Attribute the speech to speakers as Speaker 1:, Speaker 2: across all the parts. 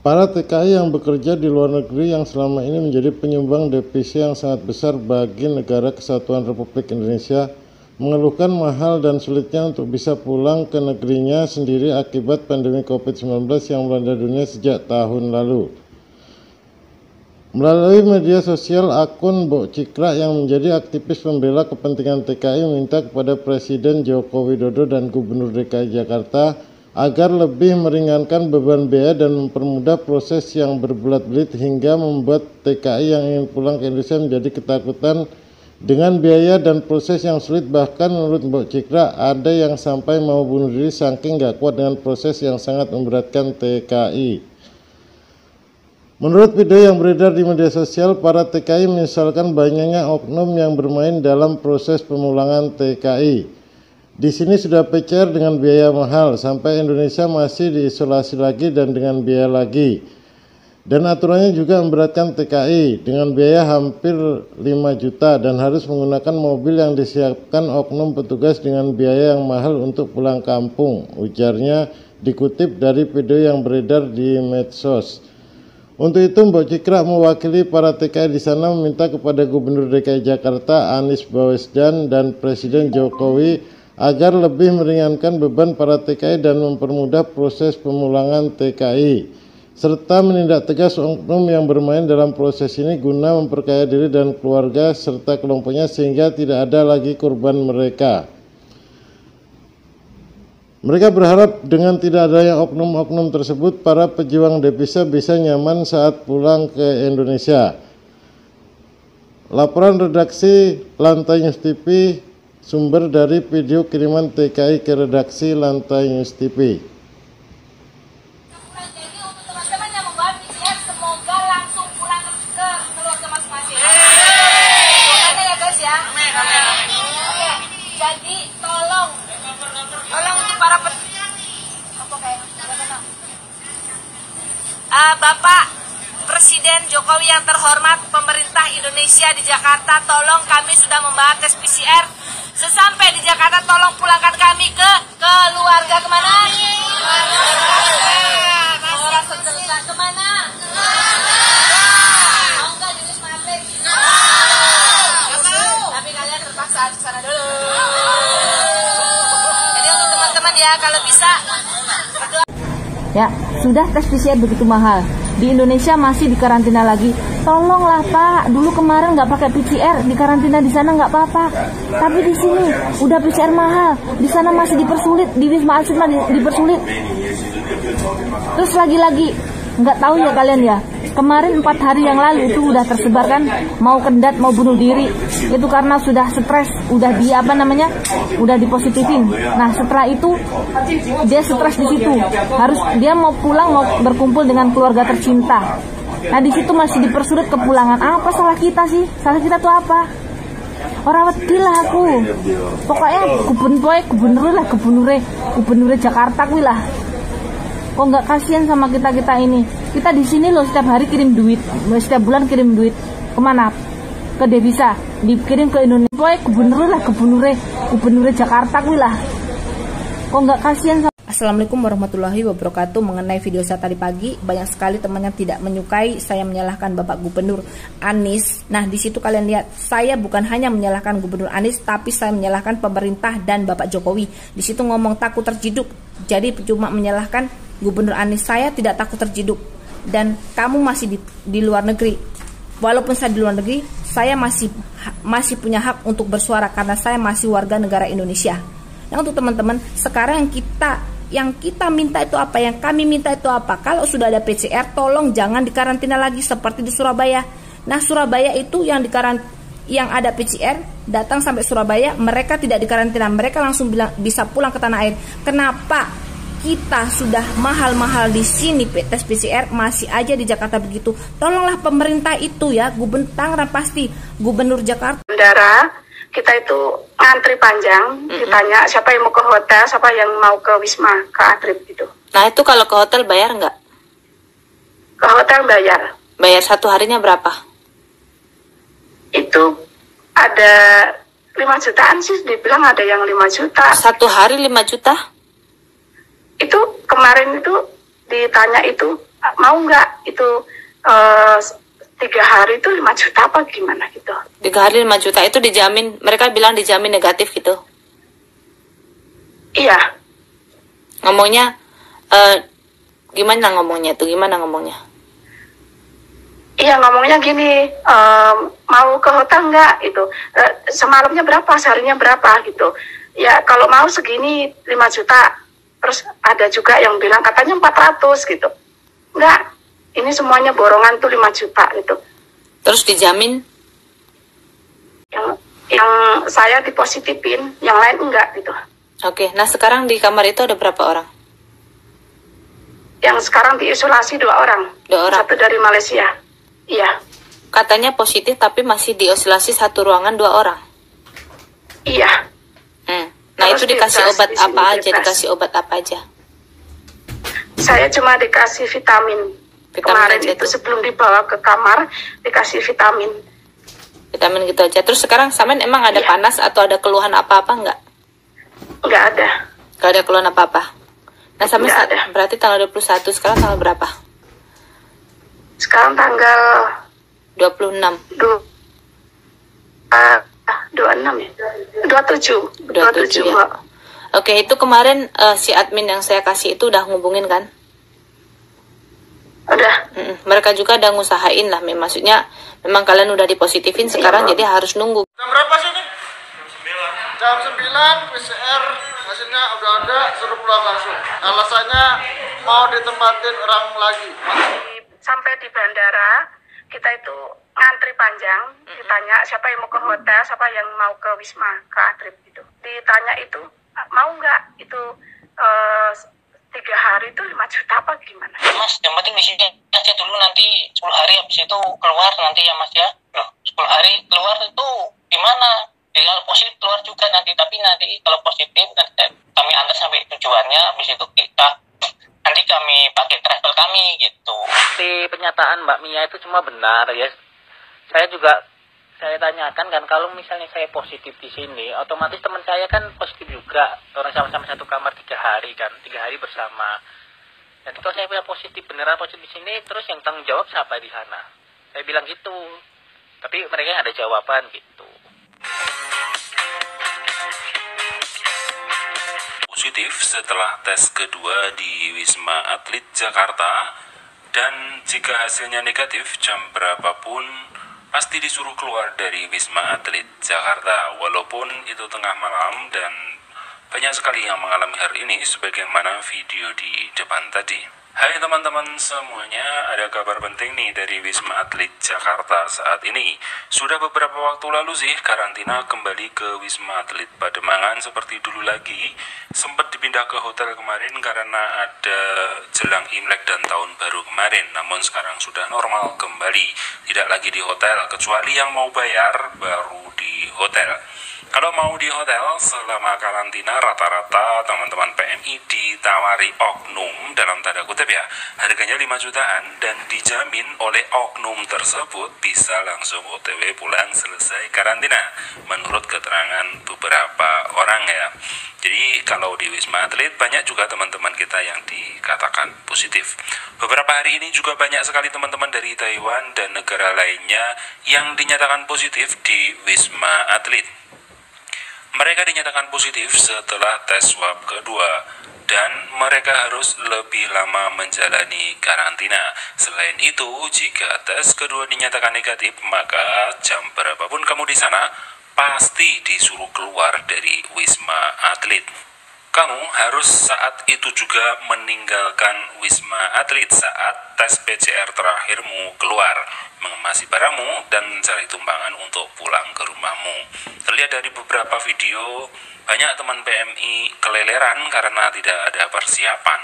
Speaker 1: Para TKI yang bekerja di luar negeri yang selama ini menjadi penyumbang devisa yang sangat besar bagi negara kesatuan Republik Indonesia mengeluhkan mahal dan sulitnya untuk bisa pulang ke negerinya sendiri akibat pandemi COVID-19 yang melanda dunia sejak tahun lalu. Melalui media sosial, akun Mbok Cikra yang menjadi aktivis pembela kepentingan TKI meminta kepada Presiden Joko Widodo dan Gubernur DKI Jakarta agar lebih meringankan beban biaya dan mempermudah proses yang berbelat-belit hingga membuat TKI yang ingin pulang ke Indonesia menjadi ketakutan dengan biaya dan proses yang sulit. Bahkan menurut Mbok Cikra ada yang sampai mau bunuh diri saking gak kuat dengan proses yang sangat memberatkan TKI. Menurut video yang beredar di media sosial, para TKI menyesalkan banyaknya oknum yang bermain dalam proses pemulangan TKI. Di sini sudah PCR dengan biaya mahal, sampai Indonesia masih diisolasi lagi dan dengan biaya lagi. Dan aturannya juga memberatkan TKI dengan biaya hampir 5 juta dan harus menggunakan mobil yang disiapkan oknum petugas dengan biaya yang mahal untuk pulang kampung, ujarnya dikutip dari video yang beredar di medsos. Untuk itu, Mbok Cikra mewakili para TKI di sana meminta kepada Gubernur DKI Jakarta Anies Baswedan dan Presiden Jokowi agar lebih meringankan beban para TKI dan mempermudah proses pemulangan TKI, serta menindak tegas oknum yang bermain dalam proses ini guna memperkaya diri dan keluarga serta kelompoknya sehingga tidak ada lagi korban mereka. Mereka berharap dengan tidak adanya oknum-oknum tersebut, para pejuang devisa bisa nyaman saat pulang ke Indonesia. Laporan redaksi Lantai News TV, sumber dari video kiriman TKI ke redaksi Lantai News TV.
Speaker 2: Jadi untuk teman-teman yang membawa PCR, semoga langsung pulang ke keluarga masing-masing. Semoga ya guys ya. Oke, jadi tolong untuk para Bapak Presiden Jokowi yang terhormat, pemerintah Indonesia di Jakarta, tolong kami sudah membawa tes PCR. Sesampai di Jakarta, tolong pulangkan kami ke keluarga. Kemana? Kemana? Mau nggak di Wisma Atlet? Tapi kalian terpaksa ke sana dulu. Jadi untuk teman-teman ya, kalau bisa
Speaker 3: ya, sudah tes PCR begitu mahal. Di Indonesia masih dikarantina lagi. Tolonglah Pak, dulu kemarin nggak pakai PCR, dikarantina di sana nggak apa-apa. Tapi di sini udah PCR mahal, di sana masih dipersulit, di Wisma Atlet dipersulit. Terus lagi-lagi, nggak tahu ya kalian ya. Kemarin 4 hari yang lalu itu udah tersebar kan, mau kendat, mau bunuh diri. Itu karena sudah stres, udah udah dipositifin. Nah setelah itu dia stres di situ, harus dia mau pulang, mau berkumpul dengan keluarga tercinta. Nah di situ masih dipersulit kepulangan. Apa salah kita sih? Salah kita tuh apa? Orang wedi lah aku. Pokoknya gubernur Jakarta kuwi lah. Kok nggak kasihan sama kita ini? Kita di sini loh setiap hari kirim duit, setiap bulan kirim duit kemana? Ke devisa, dikirim ke Indonesia. Pokoknya gubernur Jakarta kuwi lah. Kok nggak kasihan sama...
Speaker 4: Assalamualaikum warahmatullahi wabarakatuh. Mengenai video saya tadi pagi, banyak sekali teman yang tidak menyukai saya menyalahkan Bapak Gubernur Anies. Nah, di situ kalian lihat, saya bukan hanya menyalahkan Gubernur Anies, tapi saya menyalahkan pemerintah dan Bapak Jokowi. Di situ ngomong takut terciduk. Jadi cuma menyalahkan Gubernur Anies. Saya tidak takut terciduk. Dan kamu masih di luar negeri. Walaupun saya di luar negeri, saya masih punya hak untuk bersuara karena saya masih warga negara Indonesia. Nah, untuk teman-teman, sekarang yang kita minta itu apa? Yang kami minta itu apa? Kalau sudah ada PCR, tolong jangan dikarantina lagi seperti di Surabaya. Nah, Surabaya itu yang ada PCR, datang sampai Surabaya, mereka tidak dikarantina, mereka langsung bisa pulang ke tanah air. Kenapa kita sudah mahal-mahal di sini tes PCR, masih aja di Jakarta begitu? Tolonglah pemerintah itu ya, Tangerang pasti, Gubernur Jakarta.
Speaker 5: Bandara kita itu ngantri panjang, ditanya siapa yang mau ke hotel, siapa yang mau ke Wisma, ke Atlet gitu.
Speaker 4: Nah itu kalau ke hotel bayar nggak?
Speaker 5: Ke hotel bayar.
Speaker 4: Bayar satu harinya berapa?
Speaker 5: Itu ada 5 jutaan sih, dibilang ada yang 5 juta.
Speaker 4: Satu hari 5 juta?
Speaker 5: Itu kemarin itu ditanya itu mau nggak itu 3 hari itu 5 juta apa gimana gitu.
Speaker 4: 3 hari 5 juta itu dijamin, mereka bilang dijamin negatif gitu.
Speaker 5: Iya.
Speaker 4: Ngomongnya gimana ngomongnya tuh? Gimana ngomongnya?
Speaker 5: Iya, ngomongnya gini, mau ke hotel nggak itu, semalamnya berapa, seharinya berapa gitu. Ya kalau mau segini 5 juta. Terus ada juga yang bilang katanya 400 gitu. Enggak. Ini semuanya borongan tuh 5 juta gitu.
Speaker 4: Terus dijamin?
Speaker 5: Yang saya dipositifin, yang lain enggak gitu.
Speaker 4: Oke, nah sekarang di kamar itu ada berapa orang?
Speaker 5: Yang sekarang diisolasi 2 orang.
Speaker 4: 2 orang.
Speaker 5: Satu dari Malaysia. Iya.
Speaker 4: Katanya positif tapi masih diisolasi satu ruangan 2 orang.
Speaker 5: Iya.
Speaker 4: Nah
Speaker 5: Terus
Speaker 4: itu dikasih obat apa aja?
Speaker 5: dibebas.
Speaker 4: Dikasih obat apa aja?
Speaker 5: Saya cuma dikasih vitamin. Kemarin
Speaker 4: aja
Speaker 5: itu
Speaker 4: tuh.
Speaker 5: sebelum dibawa ke kamar dikasih vitamin.
Speaker 4: Vitamin gitu aja. Terus sekarang Samen emang ada
Speaker 5: Iya.
Speaker 4: panas atau ada keluhan apa-apa nggak?
Speaker 5: Nggak ada.
Speaker 4: Nggak ada keluhan apa-apa. Nah Samen
Speaker 5: Nggak ada.
Speaker 4: berarti tanggal 21, sekarang tanggal berapa?
Speaker 5: Sekarang tanggal
Speaker 4: 26.
Speaker 5: 26 ya? 27
Speaker 4: 27 ya.
Speaker 5: Mbak.
Speaker 4: Oke, itu kemarin si admin yang saya kasih itu udah ngubungin kan?
Speaker 5: Udah.
Speaker 4: Mereka juga udah ngusahain lah, maksudnya memang kalian udah dipositifin sekarang,
Speaker 5: Iya,
Speaker 4: jadi harus nunggu.
Speaker 1: Jam berapa sih ini? Jam 9 PCR hasilnya udah ada, suruh pulang langsung. Alasannya mau ditempatin orang lagi.
Speaker 5: Sampai di bandara kita itu ngantri panjang, ditanya siapa yang mau ke hotel, siapa yang mau ke Wisma, ke Atlet gitu. Ditanya itu mau nggak itu 3 hari itu 5 juta apa gimana?
Speaker 6: Mas, yang penting di sini aja dulu, nanti 10 hari habis itu keluar nanti ya Mas ya. Loh, 10 hari keluar itu gimana? Ya, kalau positif keluar juga nanti, tapi nanti kalau positif nanti kami antar sampai tujuannya, habis itu nanti kami pakai travel kami gitu.
Speaker 7: Di pernyataan Mbak Mia itu cuma benar ya. Saya tanyakan kan, kalau misalnya saya positif di sini, otomatis teman saya kan positif juga. Orang sama-sama satu kamar 3 hari kan, 3 hari bersama. Nanti kalau saya punya positif, beneran positif di sini, terus yang tanggung jawab siapa di sana? Saya bilang gitu. Tapi mereka nggak ada jawaban gitu.
Speaker 8: Positif setelah tes kedua di Wisma Atlet Jakarta, dan jika hasilnya negatif jam berapapun pasti disuruh keluar dari Wisma Atlet Jakarta, walaupun itu tengah malam, dan banyak sekali yang mengalami hal ini sebagaimana video di depan tadi. Hai teman-teman semuanya, ada kabar penting nih dari Wisma Atlet Jakarta saat ini. Sudah beberapa waktu lalu sih karantina kembali ke Wisma Atlet Pademangan seperti dulu lagi. Sempat dipindah ke hotel kemarin karena ada jelang Imlek dan Tahun Baru kemarin. Namun sekarang sudah normal kembali. Tidak lagi di hotel, kecuali yang mau bayar baru di hotel. Kalau mau di hotel selama karantina, rata-rata teman-teman PMI ditawari oknum, dalam tanda kutip ya, harganya 5 jutaan dan dijamin oleh oknum tersebut bisa langsung OTW pulang selesai karantina, menurut keterangan beberapa orang ya. Jadi kalau di Wisma Atlet banyak juga teman-teman kita yang dikatakan positif. Beberapa hari ini juga banyak sekali teman-teman dari Taiwan dan negara lainnya yang dinyatakan positif di Wisma Atlet. Mereka dinyatakan positif setelah tes swab kedua, dan mereka harus lebih lama menjalani karantina. Selain itu, jika tes kedua dinyatakan negatif, maka jam berapapun kamu di sana, pasti disuruh keluar dari Wisma Atlet. Kamu harus saat itu juga meninggalkan Wisma Atlet saat tes PCR terakhirmu keluar, mengemasi barangmu, dan mencari tumpangan untuk pulang ke rumahmu. Terlihat dari beberapa video, banyak teman PMI keleleran karena tidak ada persiapan,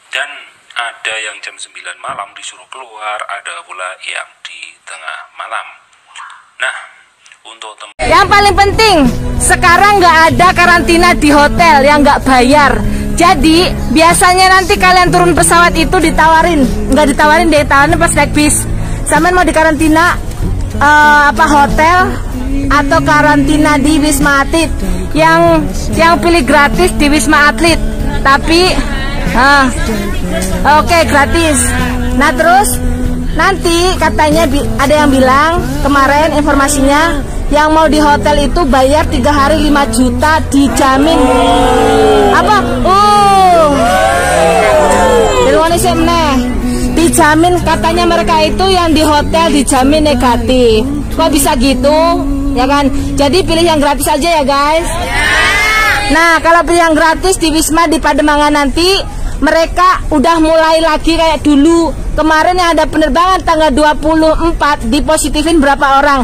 Speaker 8: dan ada yang jam 9 malam disuruh keluar, ada pula yang di tengah malam. Nah, untuk
Speaker 3: Yang paling penting, sekarang nggak ada karantina di hotel yang nggak bayar. Jadi biasanya nanti kalian turun pesawat itu nggak ditawarin pas naik bis. Sampean mau dikarantina hotel atau karantina di Wisma Atlet? Yang pilih gratis di Wisma Atlet. Tapi oke, gratis. Nah terus nanti katanya ada yang bilang kemarin informasinya yang mau di hotel itu bayar 3 hari 5 juta dijamin apa? Dijamin katanya mereka itu yang di hotel dijamin negatif. Kok bisa gitu? Ya kan? Jadi pilih yang gratis aja ya guys. Nah kalau pilih yang gratis di Wisma di Pademangan nanti mereka udah mulai lagi kayak dulu. Kemarin yang ada penerbangan tanggal 24 dipositifin berapa orang?